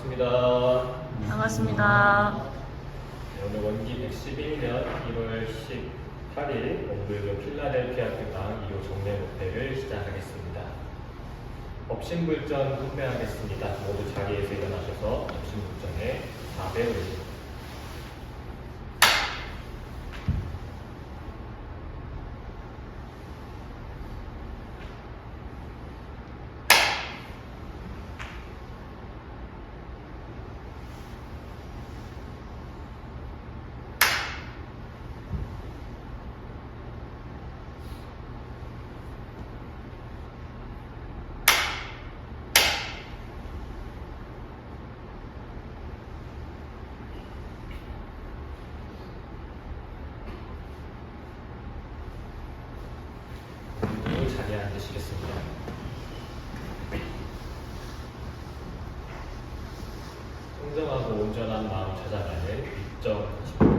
반갑습니다. 반갑습니다. 네, 오늘 원기 111년 1월 18일 원불교 필라델피아 교당 2호 종례 목회를 시작하겠습니다. 법신불전 훈배하겠습니다. 모두 자리에서 일어나셔서 법신불전에 4배 올립니다. 자리에 앉으시겠습니다. 청정하고 온전한 마음 찾아가는 입정하십니다.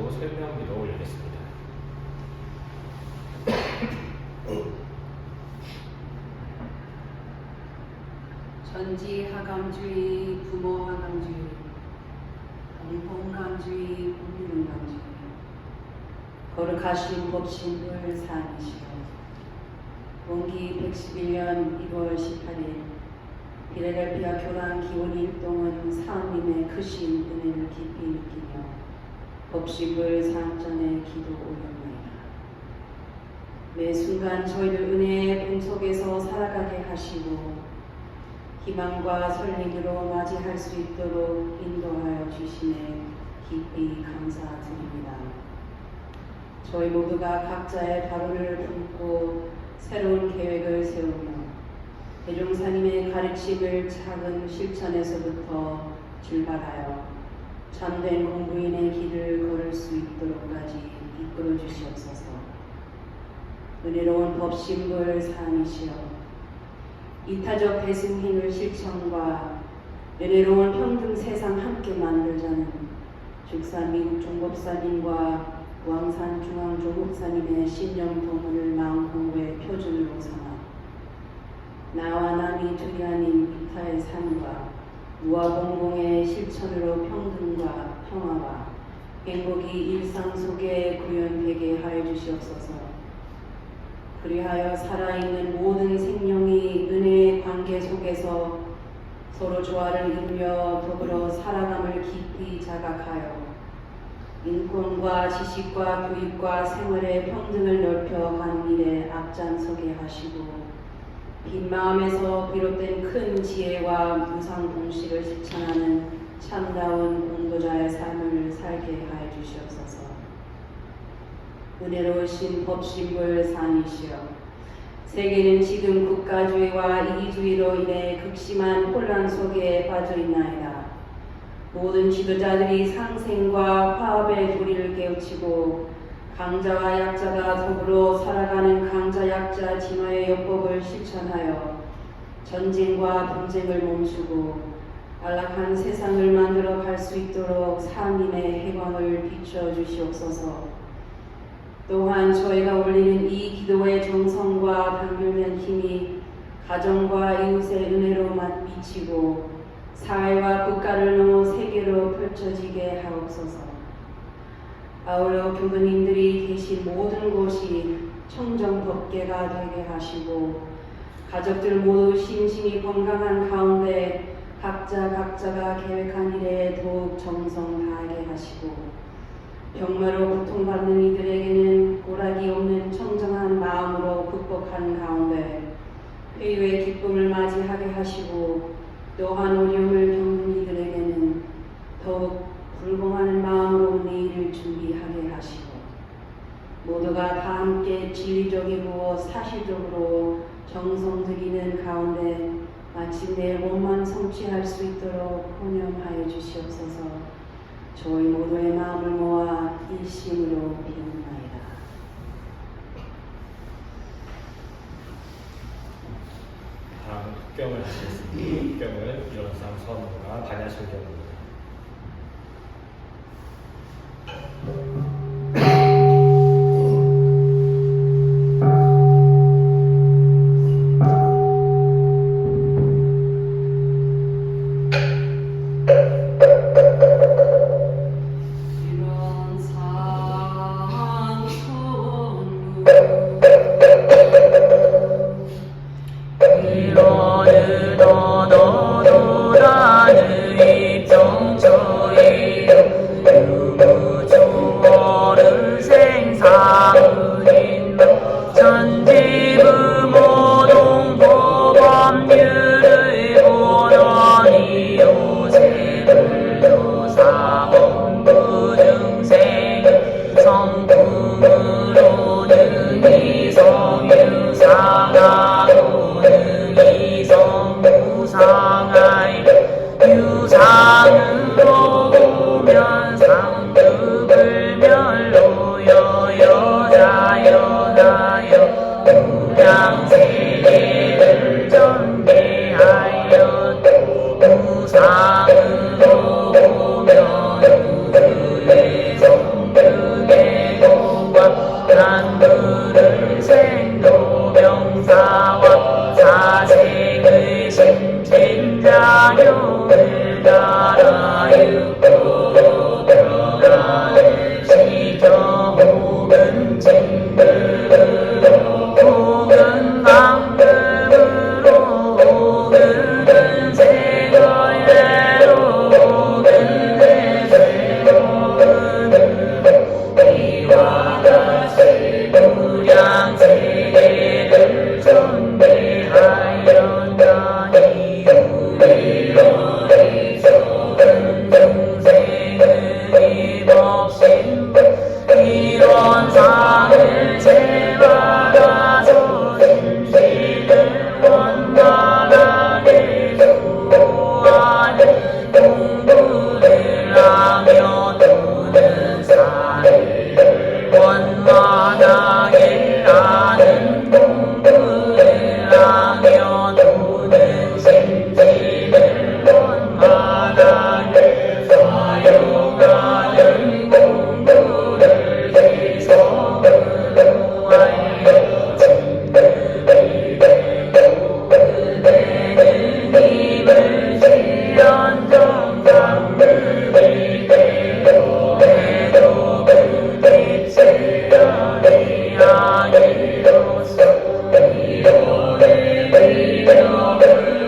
기도, 설명기도 올리겠습니다. 전지하감주의, 부모하감주의, 공동감주의, 공유감주의, 거룩하신 법신불 산이시여, 원기 111년 1월 18일 필라델피아 교단 기원 일동은 사모님의 크신 은혜를 깊이 느끼며 법신불 산전에 기도 올렸나이다. 매 순간 저희를 은혜의 분 속에서 살아가게 하시고 희망과 설렘으로 맞이할 수 있도록 인도하여 주시네 깊이 감사드립니다. 저희 모두가 각자의 바로를 품고 새로운 계획을 세우며 대종사님의 가르침을 작은 실천에서부터 출발하여 참된 공부인의 길을 걸을 수 있도록까지 이끌어 주시옵소서. 은혜로운 법신불 산이시여, 이타적 대승행을 실천과 은혜로운 평등 세상 함께 만들자는 죽산 미국 종법사님과 왕산 중앙 종목사님의 신령 도문을 마음 공부의 표준으로 삼아 나와 남이 둘이 아닌 이타의 삶과 무아공공의 실천으로 평등과 평화와 행복이 일상 속에 구현되게 하여 주시옵소서. 그리하여 살아있는 모든 생명이 은혜의 관계 속에서 서로 조화를 이루며 더불어 살아감을 깊이 자각하여 인권과 지식과 교육과 생활의 평등을 넓혀가는 일에 앞장서게 하시고 빈 마음에서 비롯된 큰 지혜와 무상 동시를 실천하는 참다운 공도자의 삶을 살게 하여 주시옵소서. 은혜로우신 법신불 산이시여, 세계는 지금 국가주의와 이기주의로 인해 극심한 혼란 속에 빠져 있나이다. 모든 지도자들이 상생과 화합의 도리를 깨우치고 강자와 약자가 더불어 살아가는 강자-약자 진화의 요법을 실천하여 전쟁과 분쟁을 멈추고 안락한 세상을 만들어 갈 수 있도록 하나님의 해광을 비춰 주시옵소서. 또한 저희가 올리는 이 기도의 정성과 단결된 힘이 가정과 이웃의 은혜로 미치고 사회와 국가를 넘어 세계로 펼쳐지게 하옵소서. 아울러 교도님들이 계신 모든 곳이 청정법계가 되게 하시고 가족들 모두 심신이 건강한 가운데 각자가 계획한 일에 더욱 정성 다하게 하시고 병마로 고통받는 이들에게는 고락이 없는 청정한 마음으로 극복하는 가운데 회유의 기쁨을 맞이하게 하시고 또한 어려움을 겪는 이들에게는 더욱 불공하는 마음으로 내일을 준비하게 하시고 모두가 다 함께 진리적이고 사실적으로 정성 들이는 가운데 마침내 몸만 성취할 수 있도록 헌념하여 주시옵소서. 저희 모두의 마음을 모아 일심으로 비옵나이다. 다음 흑경을 하시겠습니다. 흑경은 이론상 선우가 반야신경입니다. 우상으로 보면 우주의 성교 생도 명사와 사생의 심생자료를 따라 육도 변화를 시켜 혹은 징금으로 혹은 방금으로 혹은 세결례로 혹은 내세로는 이와 같이 무량 세계를 존대하였나니 우리로 이소은 중생의 법신 이런 상을 제받아서 진실을 원만하게 수호하는 공부를 하며 도는 사를 원만하게 하는 공부를 하며 도는 심지를 원만하게 사용하는 공부를 지성으로 하여 진득이 되고 그대는 힘을 지연정 장득이 되고 해도 그 딥실련이 아니로서 이론의 위력을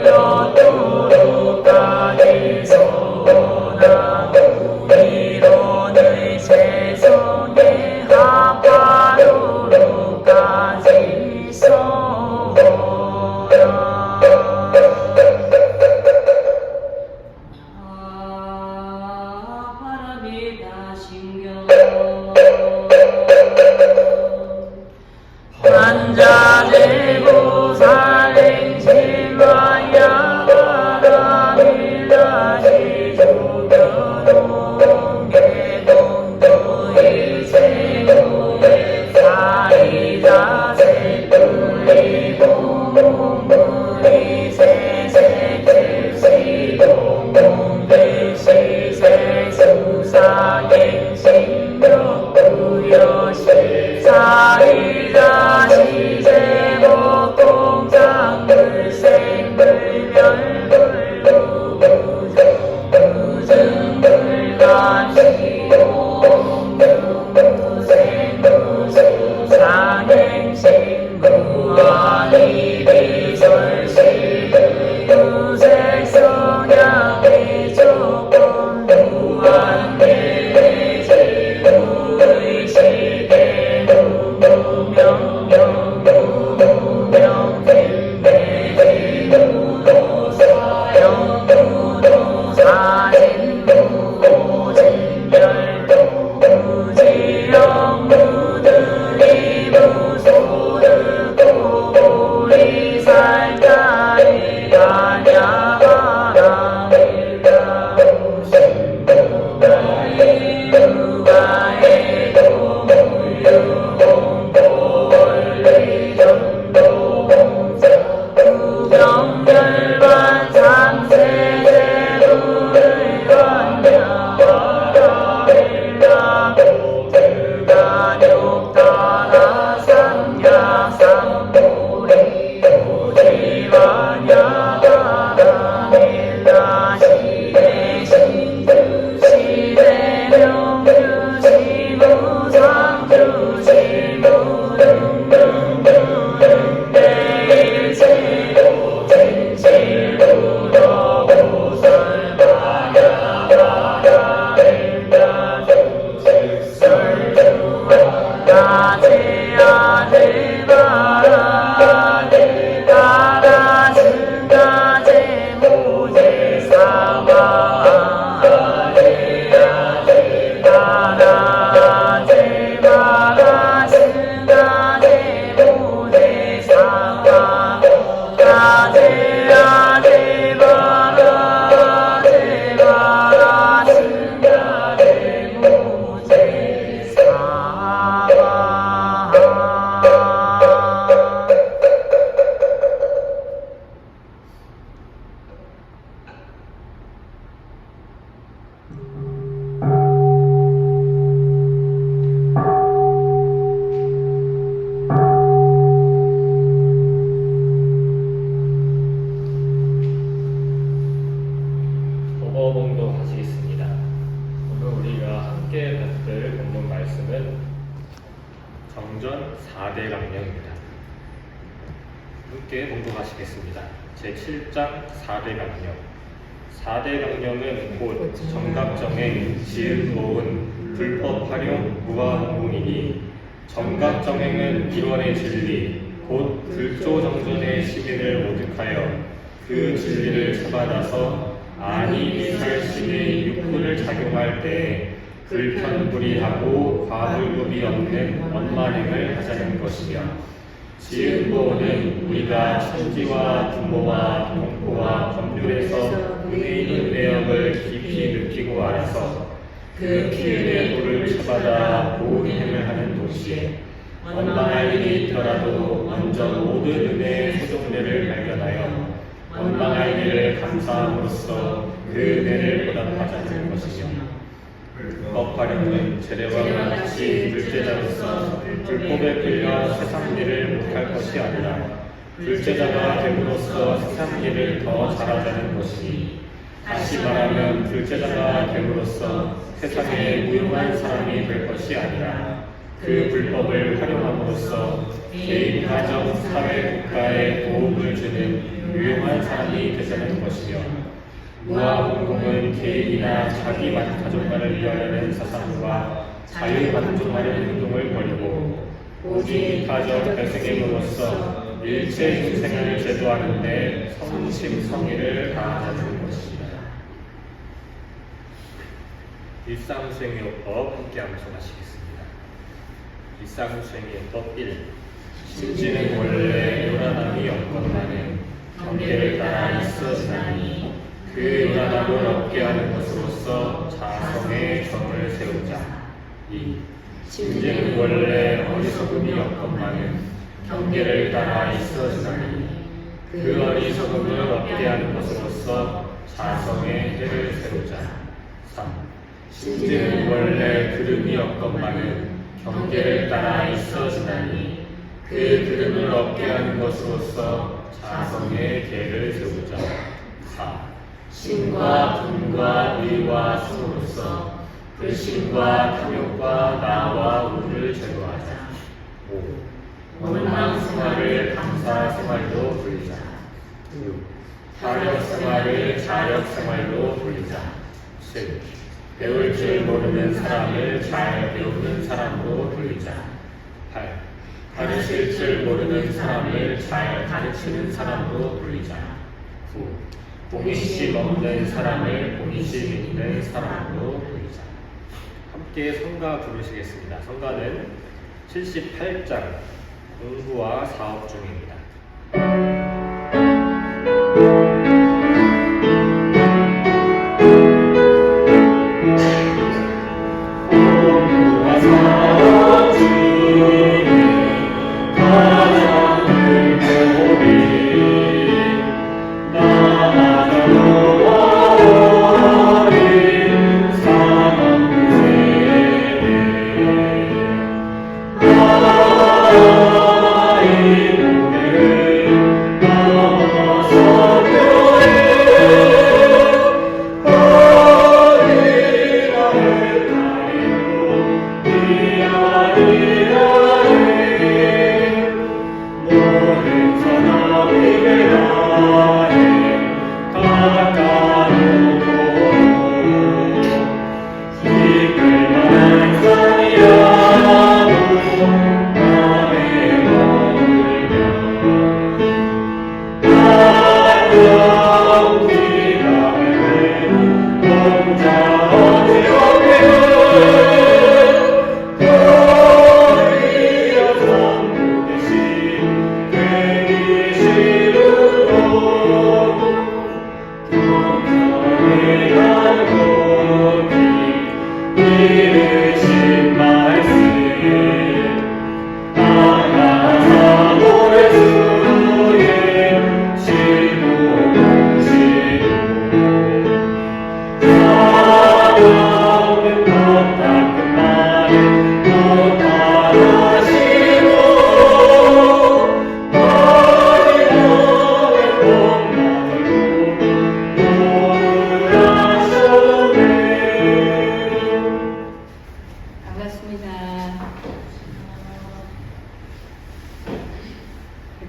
얻도록 하기 소원하고 이론의 세상에 합하도록까지 소원하 바람이다 신경 환자제보 살행심하야 바람이다 시조변 개동도의 세고의 사이자 세불리고 몸물이 세세칠시고 몸대시 세수사행심력 부여시 사이자 시제복 공장물 생물멸불 무증물간시용무생무수 상행신무아리비설시 유색성향의 조건 무한계의 무의식의 무명명무명행대무도사영무도 사진무오진열도 무지영무들이 무소르고 보리살가리 가냐바람일가 신무가이 누가해도 물류공포원리 4대 강령입니다. 함께 공부하시겠습니다. 제7장 4대 강령. 4대 강령은 곧 정각정행, 지은보은, 불법 활용, 무아공공이니 정각정행은 일원의 진리, 곧 불조정전의 시민을 모독하여 그 진리를 잡아다서 아니 미살심의 육군을 작용할 때에 불편불이하고 과불급이 없는 원만행을 하자는 것이며, 지은보는 우리가 천지와 부모와 동포와 법률에서 은혜 있는 내역을 깊이 느끼고 알아서 그 피은의 도를 쳐받아 보응행을 하는 동시에 원망할 일이 있더라도 먼저 모든 은혜의 소종례를 발견하여 원망할 일을 감사함으로써 그 은혜를 보답하자는 것이며, 불법 활용은 재래와 같이 불제자로서 불법에 끌려 세상 일을 못할 것이 아니라 불제자가 됨으로써 세상 일을 더 잘하자는 것이니, 다시 말하면 불제자가 됨으로써 세상에 무용한 사람이 될 것이 아니라 그 불법을 활용함으로써 개인, 가정, 사회, 국가에 도움을 주는 유용한 사람이 되자는 것이며, 무아공공은 개인이나 자기만 가족만을 위하려는 사상과 자유만족하는 행동을 버리고 오직 가족 배승임으로써 일체 인생을 제도하는 데 성심성의를 다하자는 것입니다. 일상수행요법 함께 암송하시겠습니다. 일상수행요법 1. 심지는 원래 요란함이 없건만은 경계를 따라 있어지나니 그 요란함을 없게 하는 것으로서 자성의 정을 세우자. 2. 심지는 원래 어리석음이 없건만은 경계를 따라 있어지나니 그 어리석음을 없게 하는 것으로서 자성의 해를 세우자. 3. 심지는 원래 들음이 없건만은 경계를 따라 있어지나니 그 들음을 없게 하는 것으로서 자성의 계를 세우자. 4. 신과 분과 의와 수로서 불신과 탐욕과 나와 우를 제거하자. 5. 원망 생활을 감사 생활로 돌리자. 6. 타력 생활을 자력 생활로 돌리자. 7. 배울 줄 모르는 사람을 잘 배우는 사람으로 돌리자. 8. 가르칠 줄 모르는 사람을 잘 가르치는 사람으로 돌리자. 9. 공의심 없는 사람을 공의심 있는 사람으로 돌리자. 함께 성가 부르시겠습니다. 성가는 78장 공부와 사업 중입니다.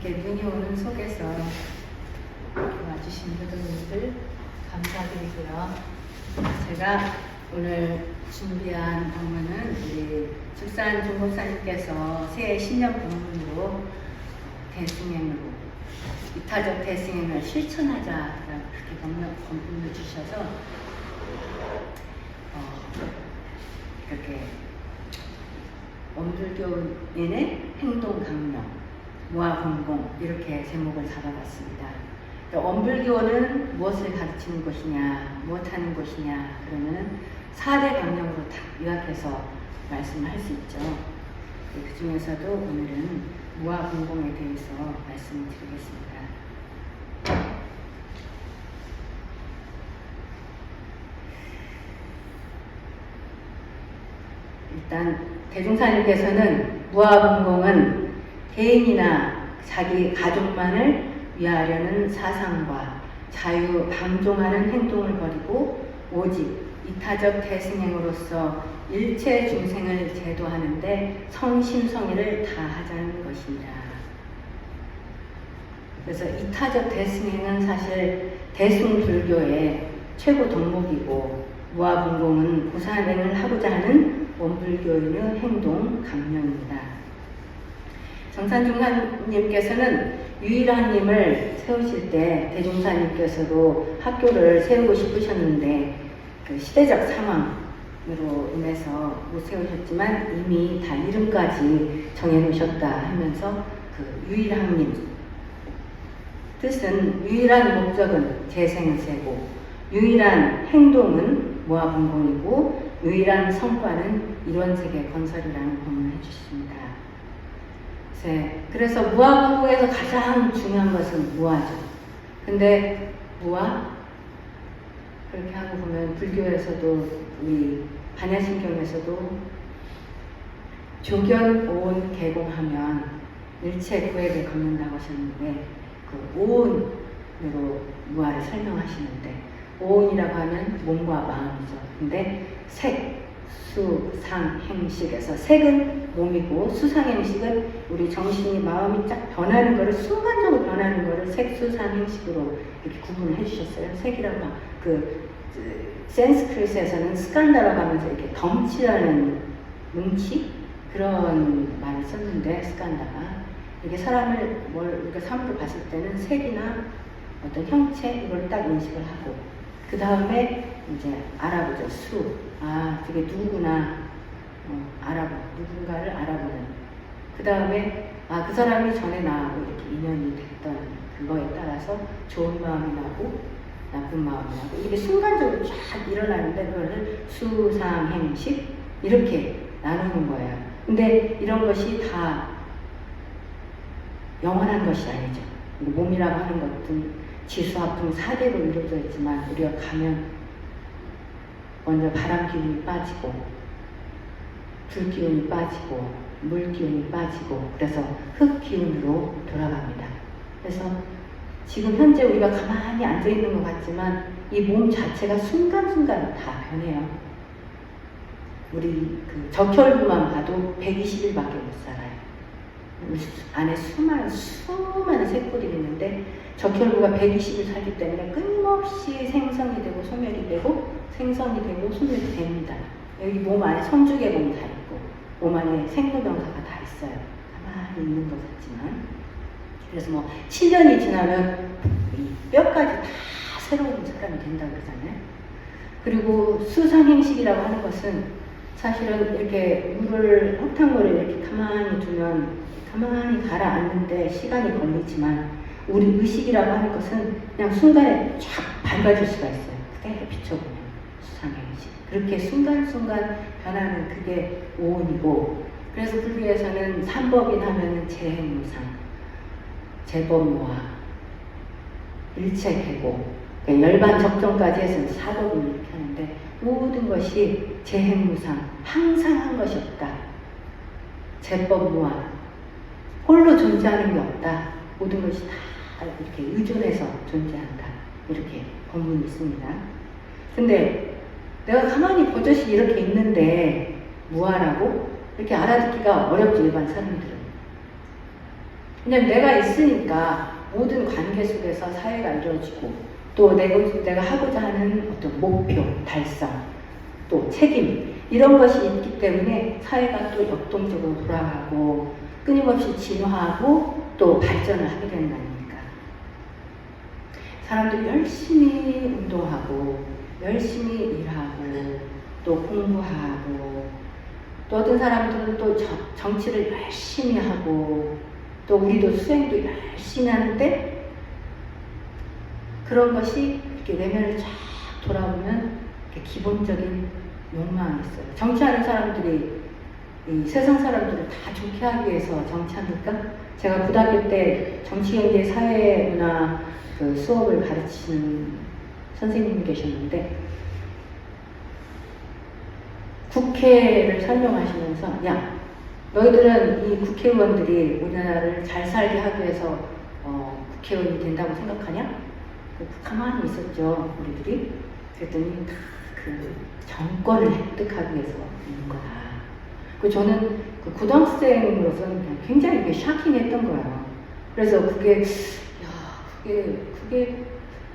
이렇게 눈이 오는 속에서 와주신 교도님들 감사드리고요. 제가 오늘 준비한 방문은 우리 출산 중목사님께서 새해 신년 본문으로 대승행으로 이타적 대승행을 실천하자라고 그렇게 본문을 주셔서 이렇게 원불교인의 행동 강령, 무아공공 이렇게 제목을 잡아봤습니다. 원불교는 무엇을 가르치는 것이냐, 무엇하는 것이냐 그러면은 4대 강령으로 다 요약해서 말씀을 할 수 있죠. 그 중에서도 오늘은 무아공공에 대해서 말씀을 드리겠습니다. 일단 대종사님께서는 무아공공은 개인이나 자기 가족만을 위하려는 사상과 자유 방종하는 행동을 버리고 오직 이타적 대승행으로서 일체 중생을 제도하는데 성심성의를 다하자는 것입니다. 그래서 이타적 대승행은 사실 대승불교의 최고 덕목이고 무아공공은 보살행을 하고자 하는 원불교인의 행동 강령입니다. 정산중사님께서는 유일한님을 세우실 때 대종사님께서도 학교를 세우고 싶으셨는데 그 시대적 상황으로 인해서 못 세우셨지만 이미 다 이름까지 정해놓으셨다 하면서 그 유일한님 뜻은 유일한 목적은 재생세고 유일한 행동은 무아공공이고 유일한 성과는 일원세계 건설이라는 본문을 해주십니다. 그래서 무아공공에서 가장 중요한 것은 무아죠. 근데 무아 그렇게 하고 보면 불교에서도 우리 반야신경에서도 조견 오온 개공하면 일체 구획을 걷는다고 하셨는데 그 오온으로 무아를 설명하시는데 오온이라고 하면 몸과 마음이죠. 근데 색, 수, 상, 행식에서 색은 몸이고 수상, 행식은 우리 정신이 마음이 쫙 변하는 거를 순간적으로 변하는 거를 색, 수, 상, 행식으로 이렇게 구분을 해주셨어요. 색이라고 그 산스크리트에서는 스칸다라고 하면서 이렇게 덩치라는 뭉치 그런 말을 썼는데 스칸다가 이게 사람을 우리가 사물을 봤을 때는 색이나 어떤 형체 이걸 딱 인식을 하고 그 다음에 이제 알아보죠. 수. 아, 그게 누구구나. 누군가를 알아보는. 그 다음에, 아, 그 사람이 전에 나하고 이렇게 인연이 됐던 그거에 따라서 좋은 마음이 나고, 나쁜 마음이 나고, 이게 순간적으로 쫙 일어나는데, 그거를 수, 상, 행, 식, 이렇게 나누는 거예요. 근데 이런 것이 다 영원한 것이 아니죠. 몸이라고 하는 것은 지수합동 4대로 이루어져 있지만 우리가 가면 먼저 바람 기운이 빠지고 불 기운이 빠지고 물 기운이 빠지고 그래서 흙 기운으로 돌아갑니다. 그래서 지금 현재 우리가 가만히 앉아 있는 것 같지만 이 몸 자체가 순간순간 다 변해요. 우리 그 적혈부만 봐도 120일밖에 못 살아요. 안에 수많은 세포들이 있는데 적혈부가 120일 살기 때문에 끊임없이 생성이 되고 소멸이 되고 생성이 되고 소멸이 됩니다. 여기 몸 안에 성주계봉이 다 있고 몸 안에 생로병사가 다 있어요. 가만히 있는 것 같지만 그래서 뭐 7년이 지나면 이 뼈까지 다 새로운 사람이 된다고 그러잖아요. 그리고 수상행식이라고 하는 것은 사실은 이렇게 흙탕물을 이렇게 가만히 두면 가만히 가라앉는데 시간이 걸리지만 우리 의식이라고 하는 것은 그냥 순간에 쫙 밝아질 수가 있어요. 그대로 비춰보면 수상행식. 그렇게 순간순간 변하는 그게 오온이고 그래서 불교에서는 삼법인 하면은 재행무상, 재법무화, 일체계고 열반 적정까지 해서 사법을 이렇게 하는데 모든 것이 재행무상, 항상 한 것이 없다. 재법무화, 홀로 존재하는 게 없다. 모든 것이 다 이렇게 의존해서 존재한다. 이렇게 본문이 있습니다. 근데 내가 가만히 버젓이 이렇게 있는데 무아라고 이렇게 알아듣기가 어렵지 일반 사람들은. 왜냐면 내가 있으니까 모든 관계 속에서 사회가 이루어지고 또 내가 하고자 하는 어떤 목표, 달성, 또 책임 이런 것이 있기 때문에 사회가 또 역동적으로 돌아가고 끊임없이 진화하고 또 발전을 하게 되는 거 아닙니까? 사람들이 열심히 운동하고 열심히 일하고 또 공부하고 또 어떤 사람들은 또 정치를 열심히 하고 또 우리도 수행도 열심히 하는데 그런 것이 이렇게 외면을 쫙 돌아보면 이렇게 기본적인 욕망이 있어요. 정치하는 사람들이 이 세상 사람들을 다 좋게 하기 위해서 정치합니까? 제가 고등학교 때 정치경제 사회문화 그 수업을 가르치는 선생님이 계셨는데 국회를 설명하시면서 야 너희들은 이 국회의원들이 우리나라를 잘 살게 하기 위해서 국회의원이 된다고 생각하냐? 가만히 있었죠 우리들이. 그랬더니 다 그 정권을 획득하기 위해서 있는 거다. 그 저는 그 고등학생으로서는 굉장히 이게 샤킹했던 거예요. 그래서 그게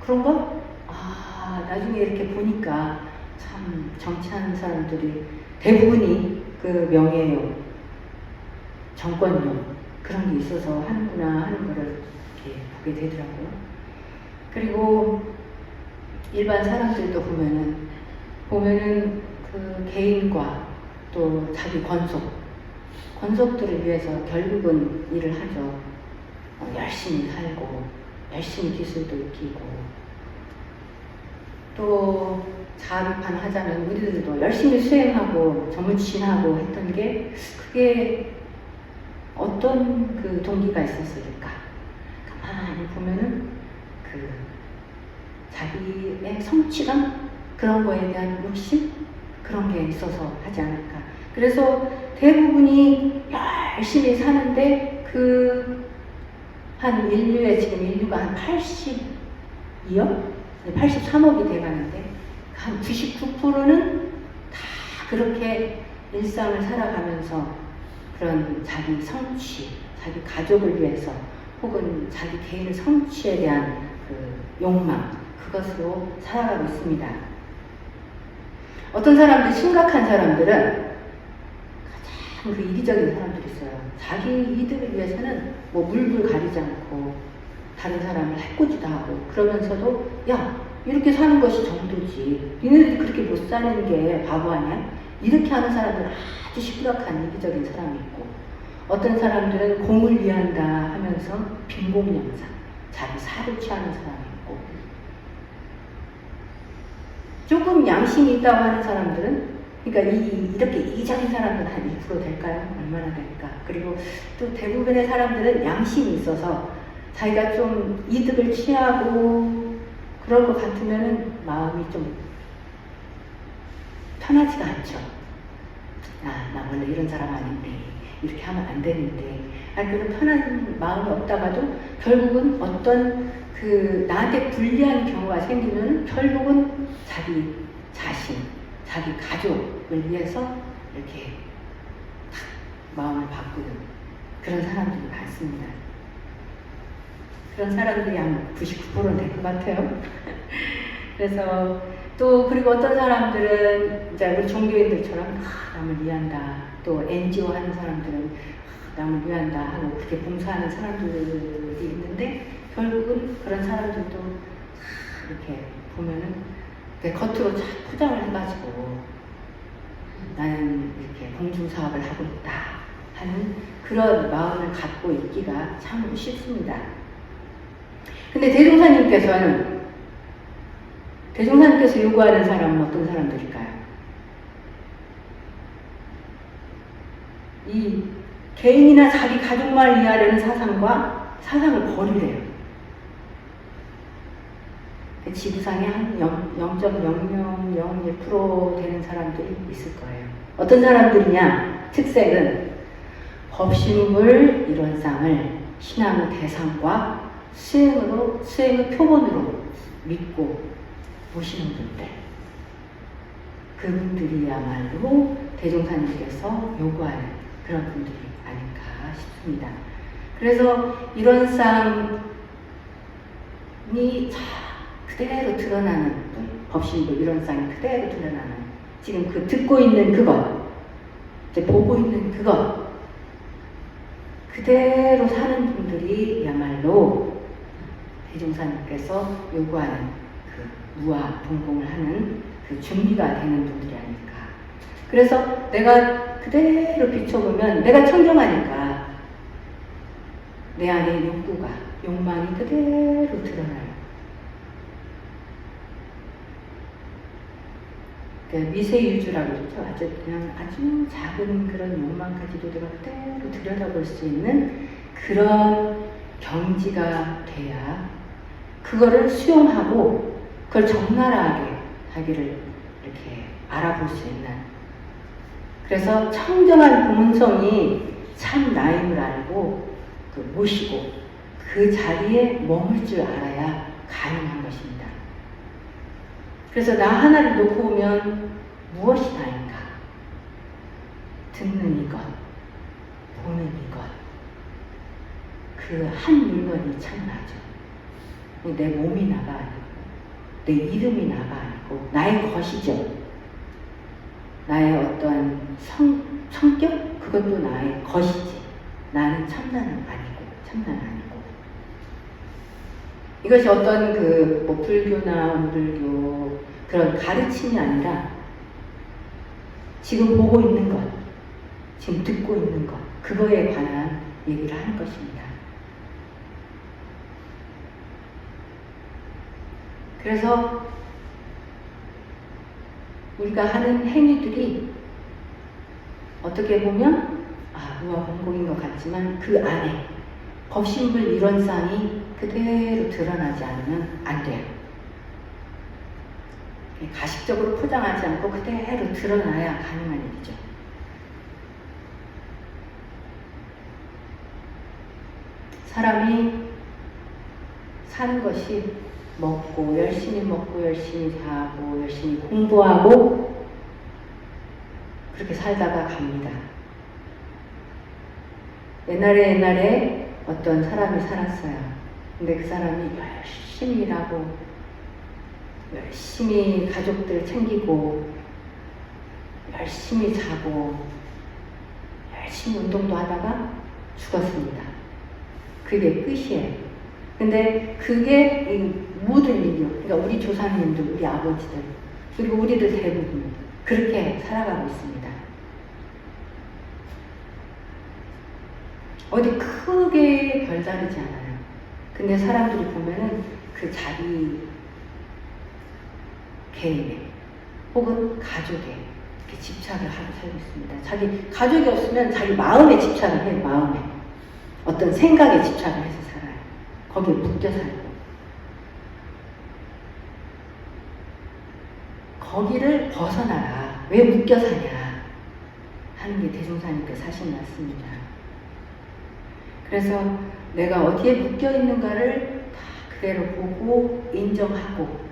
그런가? 아 나중에 이렇게 보니까 참 정치하는 사람들이 대부분이 그 명예욕, 정권욕 그런 게 있어서 하는구나 하는 거를 이렇게 보게 되더라고요. 그리고 일반 사람들도 보면은 그 개인과 또 자기 권속들을 위해서 결국은 일을 하죠. 열심히 살고 열심히 기술도 익히고 또 자비판 하자면 우리들도 열심히 수행하고 전무치하고 했던 게 그게 어떤 그 동기가 있었을까? 가만히 보면은 그 자기의 성취감 그런 거에 대한 욕심 그런 게 있어서 하지 않을까. 그래서 대부분이 열심히 사는데 한 인류의 지금 인류가 한 82억? 83억이 돼가는데 한 99%는 다 그렇게 일상을 살아가면서 그런 자기 성취, 자기 가족을 위해서 혹은 자기 개인의 성취에 대한 그 욕망 그것으로 살아가고 있습니다. 어떤 사람들, 심각한 사람들은 가장 그 이기적인 사람들이 있어요. 자기 이득을 위해서는 뭐 물불 가리지 않고 다른 사람을 해코지도 하고 그러면서도 야 이렇게 사는 것이 정도지 니네들이 그렇게 못 사는 게 바보 아니야? 이렇게 하는 사람들은 아주 심각한 이기적인 사람이 있고 어떤 사람들은 공을 위한다 하면서 빈곤영상 자기 살을 취하는 사람이 있고 조금 양심이 있다고 하는 사람들은 그러니까 이렇게 이기적인 사람들은 한 2% 될까요? 얼마나 될까? 그리고 또 대부분의 사람들은 양심이 있어서 자기가 좀 이득을 취하고 그럴 것 같으면은 마음이 좀 편하지가 않죠. 나 원래 이런 사람 아닌데 이렇게 하면 안 되는데 그런 편한 마음이 없다가도 결국은 어떤 그 나한테 불리한 경우가 생기면 결국은 자기 자신, 자기 가족을 위해서 이렇게 탁 마음을 바꾸는 그런 사람들이 많습니다. 그런 사람들이 한 99%는 될 것 같아요. 그래서 또 그리고 어떤 사람들은 이제 우리 종교인들처럼 남을 위한다. 또 NGO 하는 사람들은 남을 위한다 하고 그렇게 봉사하는 사람들이 있는데 결국은 그런 사람들도 이렇게 보면은 겉으로 쫙 포장을 해가지고 나는 이렇게 공중사업을 하고 있다 하는 그런 마음을 갖고 있기가 참 쉽습니다. 근데 대종사님께서 요구하는 사람은 어떤 사람들일까요? 이 개인이나 자기 가족만 위하려는 사상을 버리래요. 지구상에 한 0.0001% 되는 사람들이 있을 거예요. 어떤 사람들이냐? 특색은 법신불 이론상을 신앙의 대상과 수행의 표본으로 믿고 보시는 분들. 그분들이야말로 대종사님께서 요구하는 그런 분들이 아닐까 싶습니다. 그래서 이런 쌍이 그대로 드러나는 법신불 이런 쌍이 그대로 드러나는 지금 그 듣고 있는 그것, 이제 보고 있는 그것 그대로 사는 분들이야말로 대종사님께서 요구하는 그 무아 동공을 하는 그 준비가 되는 분들이 아닐까. 그래서 내가 그대로 비춰보면 내가 청정하니까 내 안에 욕구가, 욕망이 그대로 드러나요. 그러니까 미세유주라고 그러죠. 아주 작은 그런 욕망까지도 내가 그대로 들여다볼 수 있는 그런 경지가 돼야 그거를 수용하고 그걸 적나라하게 자기를 이렇게 알아볼 수 있는, 그래서 청정한 본성이 참 나임을 알고 모시고 그 자리에 머물 줄 알아야 가능한 것입니다. 그래서 나 하나를 놓고 보면 무엇이 나인가? 듣는 이것, 보는 이것, 그 한 물건이 참 나죠. 내 몸이 나가 아니고 내 이름이 나가 아니고 나의 것이죠. 나의 어떤 성격? 그것도 나의 것이지. 나는 참나는 아니고, 참나는 아니고. 이것이 어떤 뭐 불교나 무불교 그런 가르침이 아니라 지금 보고 있는 것, 지금 듣고 있는 것, 그거에 관한 얘기를 하는 것입니다. 그래서 우리가 하는 행위들이 어떻게 보면 무아공공인 것 같지만 그 안에 법신불 이론상이 그대로 드러나지 않으면 안 돼요. 가식적으로 포장하지 않고 그대로 드러나야 가능한 일이죠. 사람이 사는 것이 열심히 먹고 열심히 자고 열심히 공부하고 그렇게 살다가 갑니다. 옛날에 어떤 사람이 살았어요. 근데 그 사람이 열심히 일하고 열심히 가족들 챙기고 열심히 자고 열심히 운동도 하다가 죽었습니다. 그게 끝이에요. 근데 그게 모든 인류, 그러니까 우리 조상님들, 우리 아버지들, 그리고 우리들 대부분 그렇게 살아가고 있습니다. 어디 크게 별다르지 않아요. 근데 사람들이 보면은 그 자기 개인에 혹은 가족에 이렇게 집착을 하고 살고 있습니다. 자기 가족이 없으면 자기 마음에 집착을 해요. 마음에 어떤 생각에 집착을 해서 살아요. 거기에 묶여 살고 거기를 벗어나라. 왜 묶여 사냐 하는 게 대종사님께서 하신 말씀입니다. 그래서 내가 어디에 묶여 있는가를 다 그대로 보고 인정하고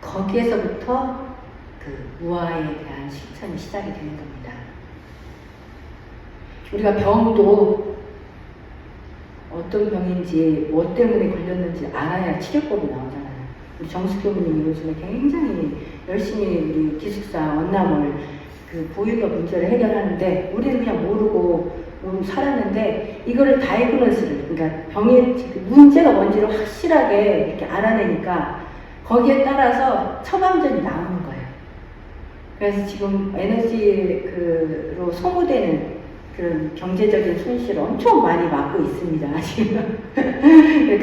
거기에서부터 그 무아에 대한 실천이 시작이 되는 겁니다. 우리가 병도 어떤 병인지 뭐 때문에 걸렸는지 알아야 치료법이 나오잖아요. 우리 정숙 교수님이 요즘에 굉장히 열심히 우리 기숙사 원남을 그 보육과 문제를 해결하는데 우리는 그냥 모르고 살았는데 이거를 다이그노스를, 그러니까 병의 문제가 뭔지를 확실하게 이렇게 알아내니까 거기에 따라서 처방전이 나오는 거예요. 그래서 지금 에너지로 소모되는 그런 경제적인 손실을 엄청 많이 막고 있습니다. 지금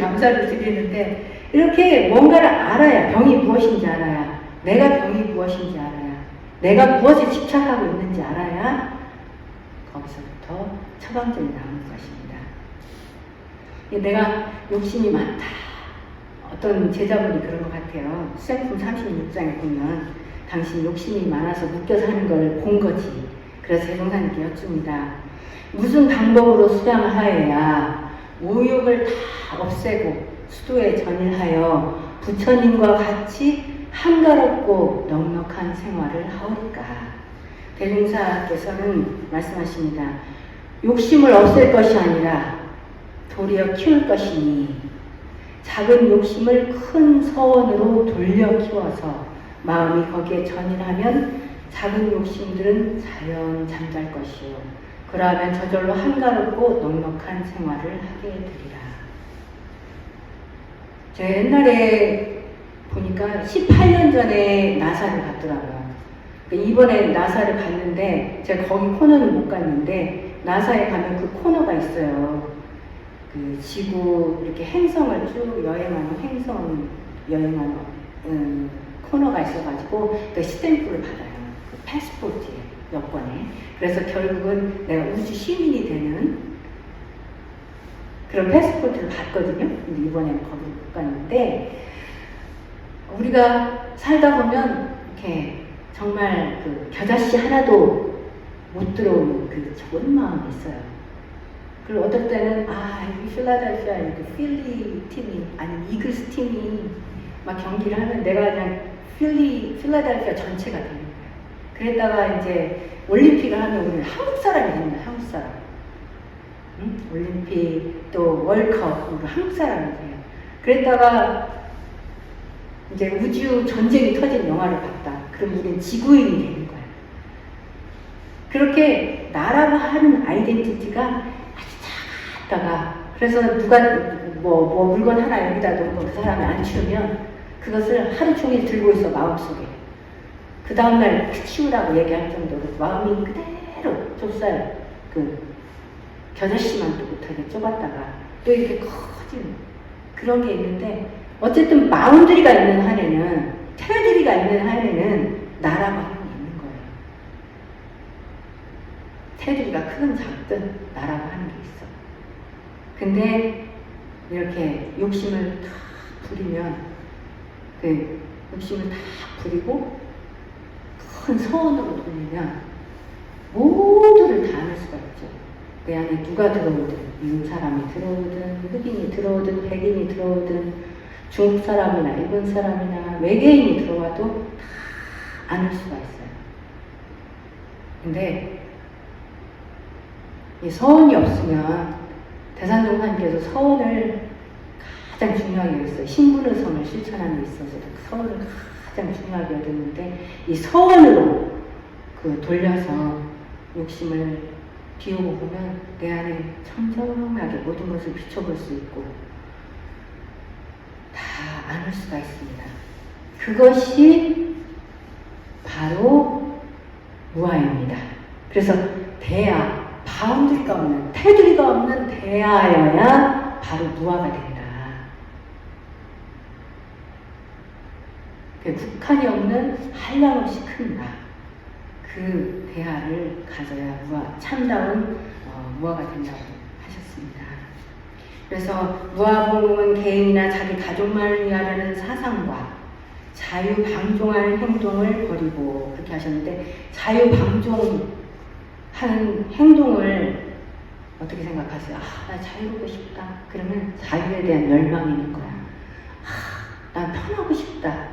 감사를 드리는데 이렇게 뭔가를 알아야, 병이 무엇인지 알아야, 내가 병이 무엇인지 알아야, 내가 무엇에 집착하고 있는지 알아야 거기서부터 처방전이 나오는 것입니다. 내가 욕심이 많다. 어떤 제자분이 그런 것 같아요. 수행품 36장에 보면 당신 욕심이 많아서 묶여 사는 걸 본 거지. 그래서 대종사님께 여쭙니다. 무슨 방법으로 수양하여야 오욕을 다 없애고 수도에 전일하여 부처님과 같이 한가롭고 넉넉한 생활을 하오리까. 대종사께서는 말씀하십니다. 욕심을 없앨 것이 아니라 도리어 키울 것이니 작은 욕심을 큰 서원으로 돌려 키워서 마음이 거기에 전인하면 작은 욕심들은 자연 잠잘 것이요. 그러하면 저절로 한가롭고 넉넉한 생활을 하게 되리라. 제가 옛날에 보니까 18년 전에 나사를 갔더라고요. 이번에 나사를 갔는데 제가 거기 코너는 못 갔는데 나사에 가면 그 코너가 있어요. 그 지구 이렇게 행성을 쭉 여행하는 행성 여행하는 코너가 있어가지고 그 스탬프를 받아요. 그 패스포트에 여권에. 그래서 결국은 내가 우주 시민이 되는 그런 패스포트를 받거든요. 근데 이번에는 거기를 못 갔는데 우리가 살다 보면 이렇게 정말 그 겨자씨 하나도 못 들어오는 그 좋은 마음이 있어요. 그리고 어떨 때는 여기 필라델피아 이렇게 필리 팀이 아니면 이글스 팀이 막 경기를 하면 내가 그냥 필라델피아 전체가 되는 거예요. 그랬다가 이제 올림픽을 하면 우리는 한국 사람이 되는 거예요. 한국 사람. 응? 올림픽 또 월컵 우리 한국 사람이 돼요. 그랬다가 이제 우주 전쟁이 터진 영화를 봤다. 그럼 우리는 지구인이 되는 거예요. 그렇게 나라가 하는 아이덴티티가 아주 작다가 그래서 누가 뭐 물건 하나 여기다 놓고 그 사람이 안 치우면 그것을 하루 종일 들고 있어 마음속에. 그 다음날 치우라고 얘기할 정도로 마음이 그대로 좁싸요. 그 겨자씨만도 못하게 좁았다가 또 이렇게 커진 그런 게 있는데 어쨌든 마운드리가 있는 한에는 테두리가 있는 한에는 나라가 하는 게 있는 거예요. 테두리가 크든 작든 나라가 하는 게 있어. 근데 이렇게 욕심을 다 부리면 그 욕심을 다 부리고 큰 서원으로 돌리면 모두를 다 안을 수가 있죠. 내 안에 누가 들어오든 미국 사람이 들어오든 흑인이 들어오든 백인이 들어오든 중국 사람이나 일본 사람이나 외계인이 들어와도 다 안을 수가 있어요. 근데 이 서원이 없으면 대산종사님께서 서원을 가장 중요하게 여겼어요. 신분의성을 실천하는 데 있어서도 그 서원을 가장 중요하게 여겼는데 이 서원으로 그 돌려서 욕심을 비우고 보면 내 안에 청정하게 모든 것을 비춰볼 수 있고 다 안을 수가 있습니다. 그것이 바로 무아입니다. 그래서 대아, 바운드리가 없는, 테두리가 없는 대아여야 바로 무아가 된다. 국한이 없는 한량없이 큰 나. 그 대아를 가져야 무아, 참다운 무아가 된다고 하셨습니다. 그래서 무아봉공은 개인이나 자기 가족만을 위하려는 사상과 자유방종하는 행동을 버리고 그렇게 하셨는데 자유방종하는 행동을 어떻게 생각하세요? 나 자유롭고 싶다. 그러면 자유에 대한 열망이 있는 거야. 난 편하고 싶다.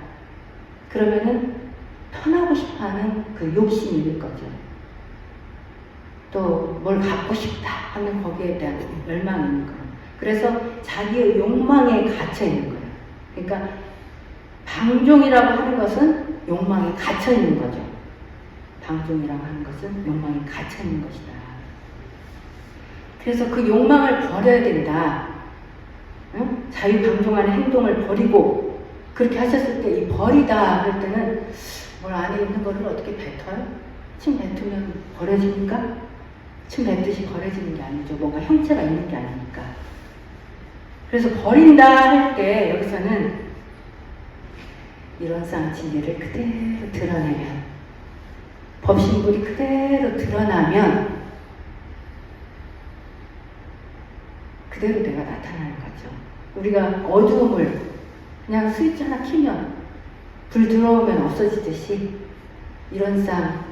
그러면은 편하고 싶어하는 그 욕심이 있는 거죠. 또 뭘 갖고 싶다 하면 거기에 대한 열망이 있는 거예요. 그래서 자기의 욕망에 갇혀 있는 거예요. 그러니까 방종이라고 하는 것은 욕망에 갇혀 있는 거죠. 방종이라고 하는 것은 욕망에 갇혀 있는 것이다. 그래서 그 욕망을 버려야 된다. 응? 자유방종하는 행동을 버리고 그렇게 하셨을 때 이 버리다 할 때는 뭘 안에 있는 거를 어떻게 뱉어요? 침 뱉으면 버려집니까? 침 뱉듯이 버려지는 게 아니죠. 뭔가 형체가 있는 게 아니니까. 그래서 버린다 할 때 여기서는 이런 쌍진리를 그대로 드러내면 법신불이 그대로 드러나면 그대로 내가 나타나는 거죠. 우리가 어두움을 그냥 스위치 하나 키면 불 들어오면 없어지듯이 이런 쌍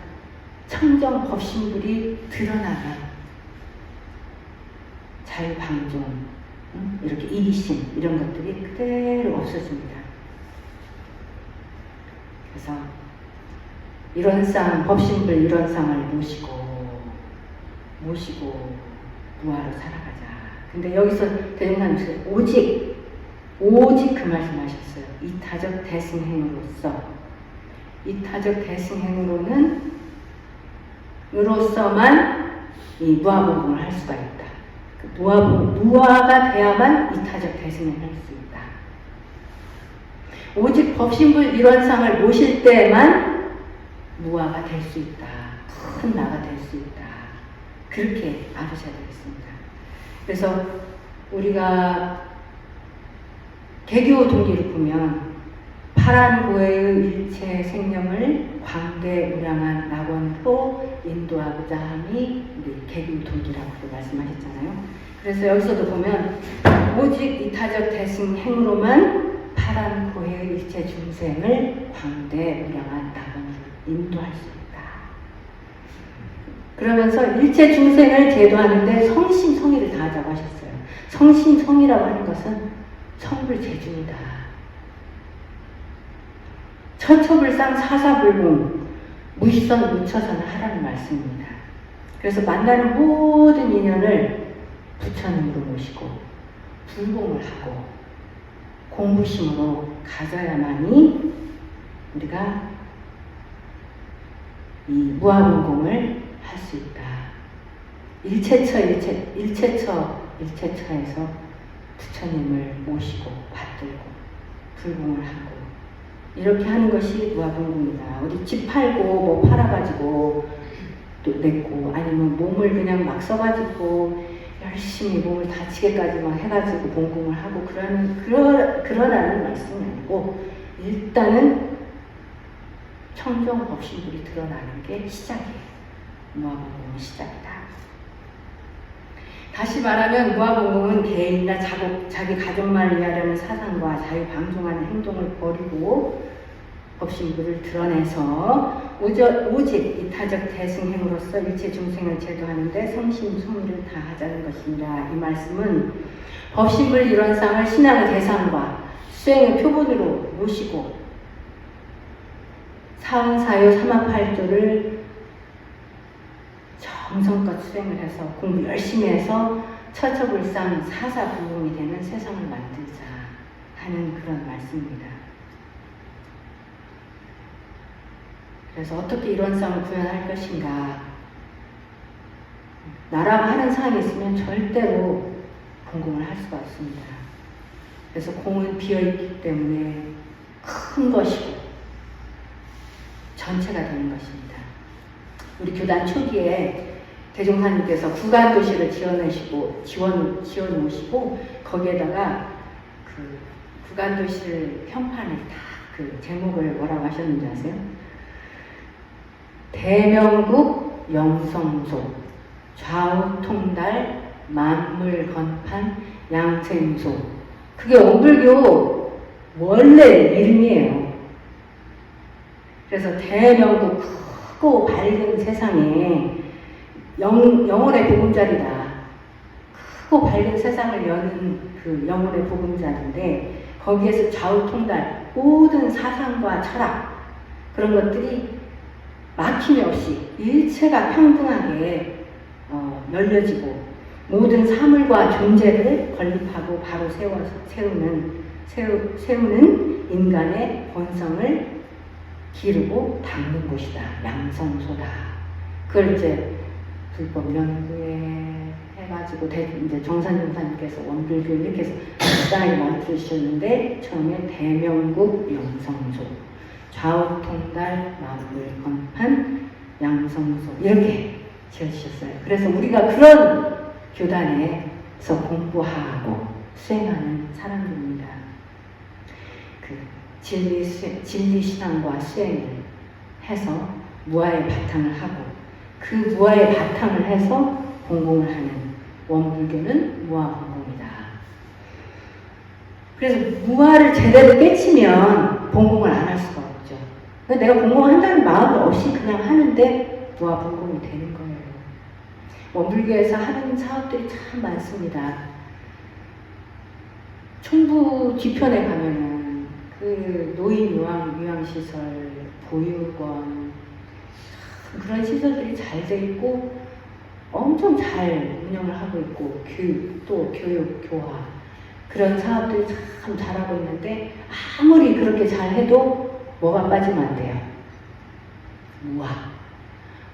청정 법신불이 드러나면 자유방종, 이렇게 이기심 이런 것들이 그대로 없어집니다. 그래서 이런 쌍, 법신불 이런 쌍을 모시고 무아로 살아가자. 근데 여기서 대종사님께서 오직 그 말씀하셨어요. 이타적 대승행으로서. 이타적 대승행으로서만 이 무아봉공을 할 수가 있다. 무아가 돼야만 이타적 대승행을 할 수 있다. 오직 법신불 일원상을 모실 때만 무아가 될 수 있다. 큰 나가 될 수 있다. 그렇게 알으셔야 되겠습니다. 그래서 우리가 개교 동기를 보면 파란고해의 일체 생명을 광대무량한 낙원으로 인도하고자 함이 우리 개교 동기라고 말씀하셨잖아요. 그래서 여기서도 보면 오직 이타적 대승행으로만 파란고해의 일체 중생을 광대무량한 낙원으로 인도할 수 있다. 그러면서 일체 중생을 제도하는데 성심성의를 다하자고 하셨어요. 성심성의라고 하는 것은 성불재중이다. 처처불상 사사불공 무시선 무처선을 하라는 말씀입니다. 그래서 만나는 모든 인연을 부처님으로 모시고 불공을 하고 공부심으로 가져야만이 우리가 이 무아공공을 할 수 있다. 일체처에서 부처님을 모시고 받들고 불공을 하고 이렇게 하는 것이 무아공공이다. 어디 집 팔고 뭐 팔아가지고 또 냈고 아니면 몸을 그냥 막 써가지고 열심히 몸을 다치게까지 막 해가지고 공공을 하고 그러라는 말씀이 아니고 일단은 청정 법신불이 드러나는 게 시작이에요. 무아공공은 시작이다. 다시 말하면 무아공공은 개인이나 자기 가족만을 위하려는 사상과 자유방종하는 행동을 버리고 법신불을 드러내서 오직 이타적 대승행으로서 일체 중생을 제도하는데 성심성의를 다하자는 것입니다. 이 말씀은 법신불 일원상을 신앙의 대상과 수행의 표본으로 모시고 사원사유 삼합팔조를 정성껏 수행을 해서 공부 열심히 해서 처처불상 사사불공이 되는 세상을 만들자 하는 그런 말씀입니다. 그래서 어떻게 이런 상을 구현할 것인가? 나라고 하는 상이 있으면 절대로 공공을 할 수가 없습니다. 그래서 공은 비어있기 때문에 큰 것이고 전체가 되는 것입니다. 우리 교단 초기에 대종사님께서 구간도시를 지원 오시고 거기에다가 그 구간도시를 현판을 다 그 제목을 뭐라고 하셨는지 아세요? 대명국 영성소 좌우통달 만물건판 양생소. 그게 원불교 원래 이름이에요. 그래서 대명국 크고 밝은 세상에 영혼의 보금자리다. 크고 밝은 세상을 여는 그 영혼의 보금자리인데 거기에서 좌우통달 모든 사상과 철학 그런 것들이 막힘이 없이 일체가 평등하게 열려지고 모든 사물과 존재를 건립하고 바로 세우는 인간의 본성을 기르고 닦는 곳이다. 양성소다. 그걸 이제 불법 연구에 해가지고 이제 정산종사님께서 원불교 이렇게 해서 적당하게 만드셨는데 처음에 대명국 영성소, 좌우통달 만물건판 양성소 이렇게 지어주셨어요. 그래서 우리가 그런 교단에서 공부하고 수행하는 사람들입니다. 그 진리신앙과 수행을 해서 무아의 바탕을 하고 그 무아의 바탕을 해서 공공을 하는 원불교는 무아공공이다. 그래서 무아를 제대로 깨치면 공공을 안 할 수가 없죠. 내가 공공한다는 마음이 없이 그냥 하는데 무아공공이 되는 거예요. 원불교에서 하는 사업들이 참 많습니다. 충북 뒤편에 가면은 그 노인 요양시설, 보육원 그런 시설들이 잘 돼 있고 엄청 잘 운영을 하고 있고 또 교육, 교화 그런 사업들이 참 잘하고 있는데 아무리 그렇게 잘해도 뭐가 빠지면 안 돼요. 우와,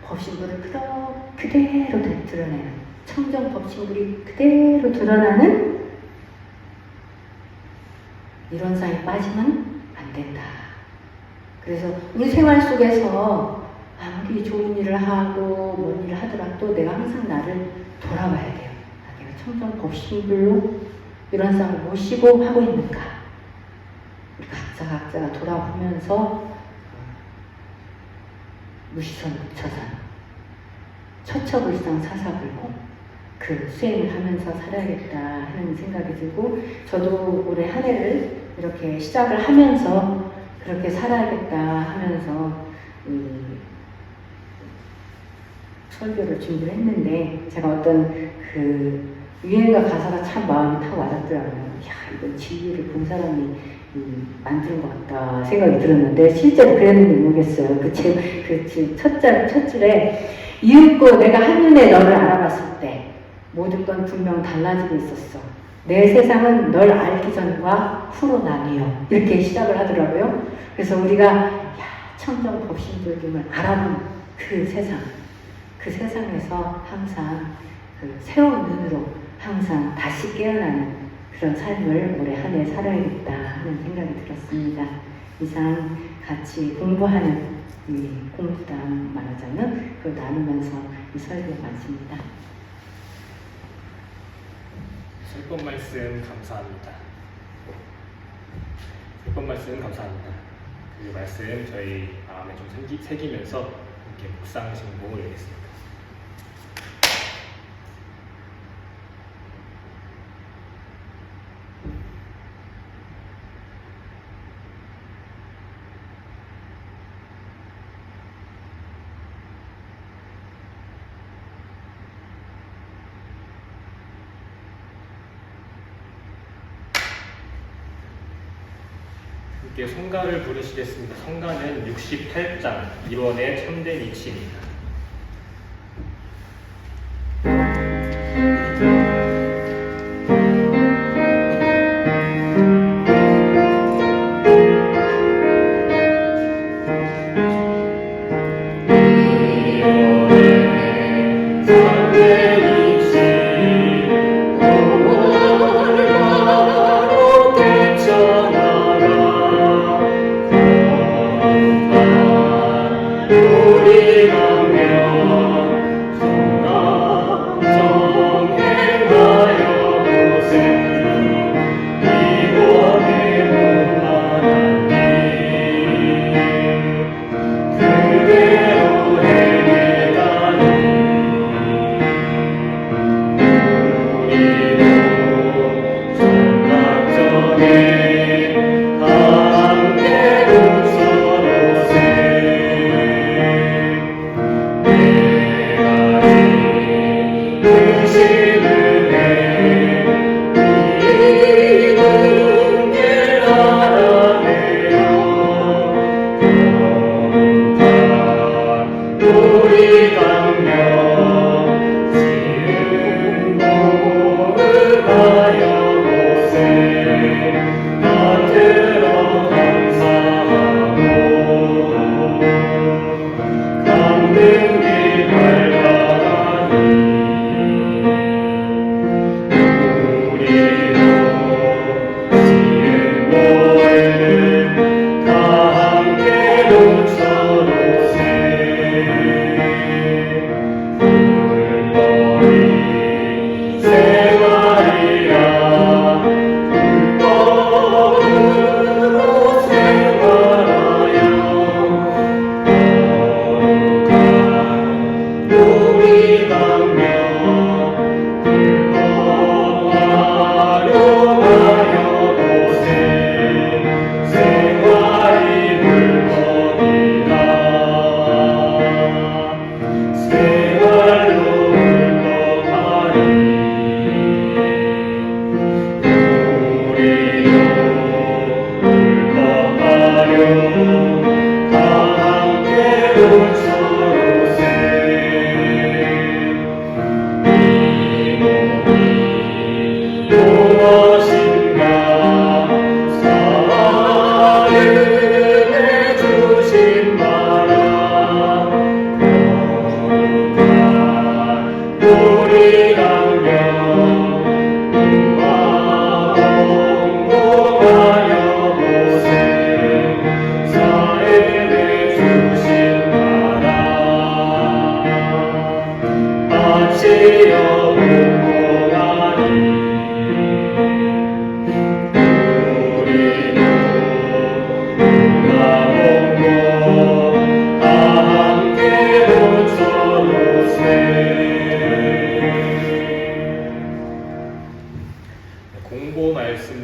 법신부를 그대로 드러내는 청정 법신불이 그대로 드러나는 이론상에 빠지면 안 된다. 그래서 우리 생활 속에서 아무리 좋은 일을 하고 뭔 일을 하더라도 내가 항상 나를 돌아봐야 돼요. 내가 청정 법신불로 이론상을 모시고 하고 있는가. 우리 각자가 돌아보면서 무시선 무처선 처처불상 사사불공 그 수행을 하면서 살아야겠다 하는 생각이 들고 저도 올해 한 해를 이렇게 시작을 하면서 그렇게 살아야겠다 하면서 설교를 준비를 했는데 제가 어떤 그 유행가 가사가 참 마음이 탁 와닿더라고요. 야, 이건 진리를 본 사람이 만드는 것 같다 생각이 들었는데 실제로 그랬는지 모르겠어요. 첫 줄에 이윽고 내가 한눈에 너를 알아봤을 때 모든 건 분명 달라지고 있었어. 내 세상은 널 알기 전과 후로 나뉘어. 이렇게 시작을 하더라고요. 그래서 우리가 청정 법신불김을 알아본 그 세상에서 항상 그 새로운 눈으로 항상 다시 깨어나는 그런 삶을 올해 한 해 살아야겠다 하는 생각이 들었습니다. 이상 같이 공부하는 이 공부담 말하자면 그걸 나누면서 이 설교 마칩니다. 설법 말씀 감사합니다. 설법 말씀 감사합니다. 그 말씀 저희 마음에 좀 새기면서 이렇게 묵상 신봉을 올리겠습니다. 함께 성가를 부르시겠습니다. 성가는 68장 1번의 참된 이치입니다. 우리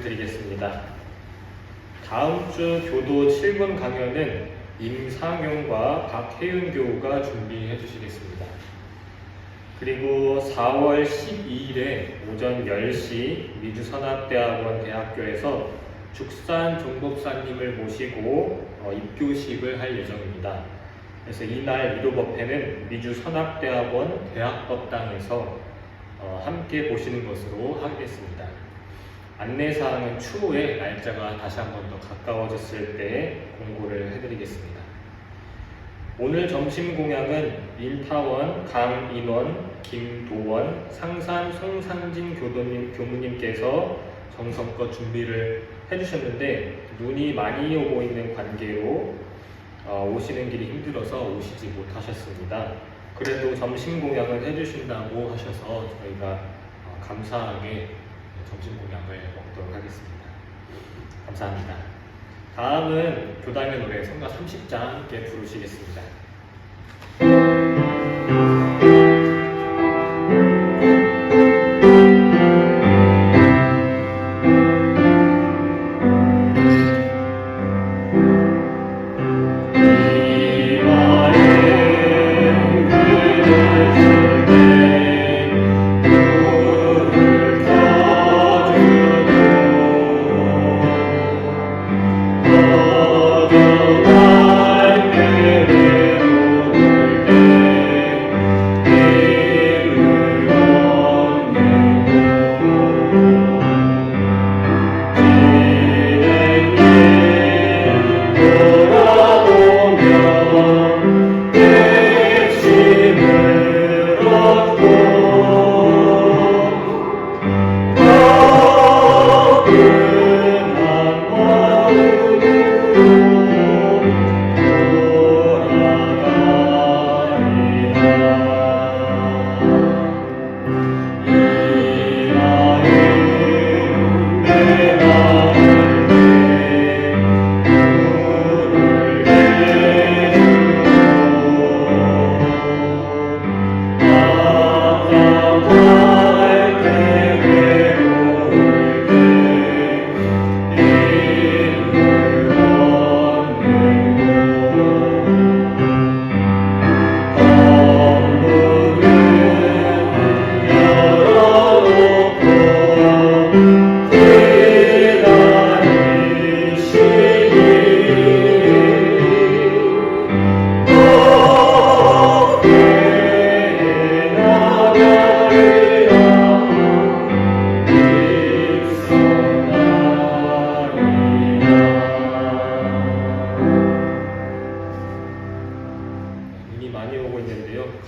드리겠습니다. 다음 주 교도 7분 강연은 임상용과 박혜윤 교우가 준비해 주시겠습니다. 그리고 4월 12일에 오전 10시 미주선악대학원 대학교에서 죽산 종법사님을 모시고 입교식을 할 예정입니다. 그래서 이날 미도법회는 미주선악대학원 대학법당에서 함께 보시는 것으로 하겠습니다. 안내사항은 추후에 날짜가 다시 한 번 더 가까워졌을 때 공고를 해드리겠습니다. 오늘 점심 공양은 인타원, 강인원, 김도원, 상산 송상진 교무님께서 정성껏 준비를 해주셨는데 눈이 많이 오고 있는 관계로 오시는 길이 힘들어서 오시지 못하셨습니다. 그래도 점심 공양을 해주신다고 하셔서 저희가 감사하게 점심 공양을 먹도록 하겠습니다. 감사합니다. 다음은 교당의 노래 성가 30장 함께 부르시겠습니다.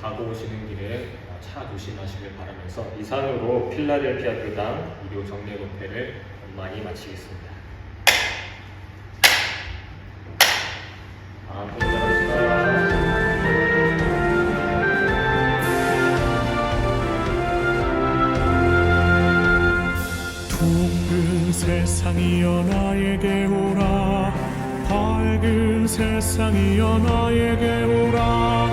가고 오시는 길에 차 조심하시길 바라면서 이상으로 필라델피아 교당 일요 정례 법회를 원만히 마치겠습니다. 감사합니다. 둥근 세상이여 나에게 오라, 밝은 세상이여 나에게 오라.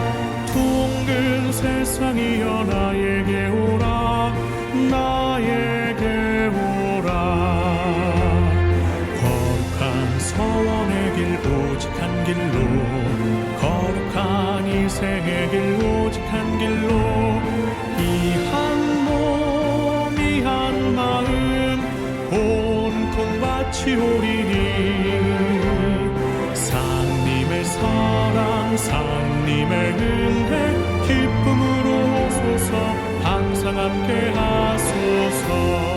둥근 세상이여 나에게 오라, 나에게 오라. 거룩한 서원의 길 오직 한 길로, 거룩한 인생의 길 오직 한 길로. 이 한 몸 이 한 마음 온통 바치오리니. 상님의 사랑 상님의 은혜 기쁨으로 오소서, 항상 함께 하소서.